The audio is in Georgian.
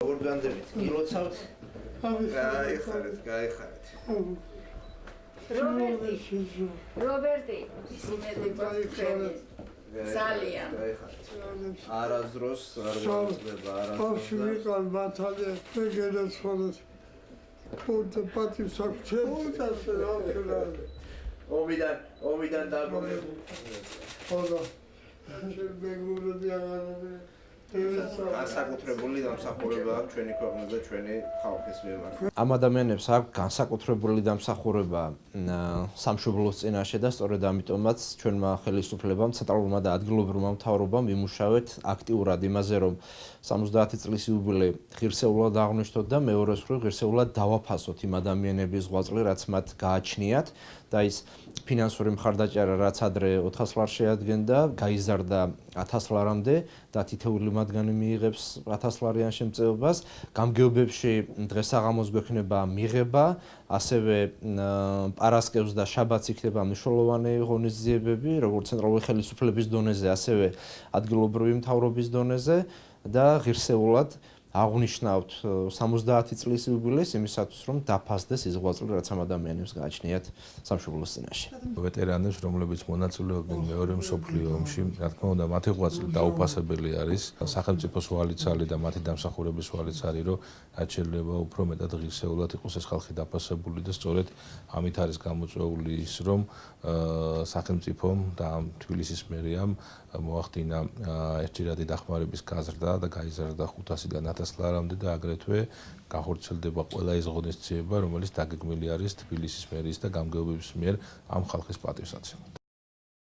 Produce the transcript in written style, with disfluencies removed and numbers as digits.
როგორ განდებით? გილოცავთ? გაიხარეთ. რობერტი, სიმედი ძალიან. არასდროს არ გვიწდება, არასდროს ვიყავ მათალე, მეგენაცვალეთ. პუნტ პატივს აქვს ჩემს ომიდან დაბრუნებული. ხოდა. ჩემ მეგობრები აღარ განსაკუთრებული დამსახურება აქვს ჩვენი ქვეყნის და ჩვენი ხალხის მიმართ. ამ ადამიანებს აქვს განსაკუთრებული დამსახურება სამშობლოს წინაშე და სწორედ ამიტომაც ჩვენმა ხელისუფლებამ, ცენტრალურმა და ადგილობრივმა მთავრობამ იმუშავეთ აქტიურად იმაზე, რომ 70 წლის იუბილე ღირსეულად აღნიშნოთ და მეორე მხრივ ღირსეულად დავაფასოთ იმ ადამიანების ღვაწლი, რაც მათ გააჩნიათ და ის ფინანსური მხარდაჭერა, რაც ადრე 400 ლარს შეადგენდა, გაიზარდა 1000 ლარამდე და თითოეული მათგანი მიიღებს 1000 ლარიან შემწეობას. გამგეობებში დღესაღამოს გვექნება მიღება, ასევე პარასკევს და შაბათს იქნება მნიშვნელოვანი ღონისძიებები, როგორც ცენტრალური ხელისუფლების დონეზე, ასევე ადგილობრივი მთავრობის დონეზე და ღირსეულად აღნიშნავთ 70 წლის იუბილეს იმისათვის, რომ დაფასდეს ის ღვაწლი, რაც ამ ადამიანებს გააჩნიათ სამშობლოს წინაშე. ვეტერანებს, რომლებიც მონაწილეობდნენ მეორე მსოფლიო ომში, რა თქმა უნდა, მათი ღვაწლი დაუფასებელი არის. სახელმწიფოს ვალიცალი და მათი დამსახურების ვალიცალი, რომ რაც შეიძლება უფრო მეტად ღირსეულად იყოს ეს ხალხი დაფასებული და სწორედ ამით არის გამოწვეული ის, რომ სახელმწიფომ და თბილისის მერიამ მოახდინა ერთჯერადი დახმარების გაზრდა და გაიზარდა 500-დან 1000 ლარამდე და აგრეთვე გახორციელდება ყველა ის ღონისძიება, რომელიც დაგეგმილი არის თბილისის მერიის და გამგეობების მიერ ამ ხალხის პატივსაცემად.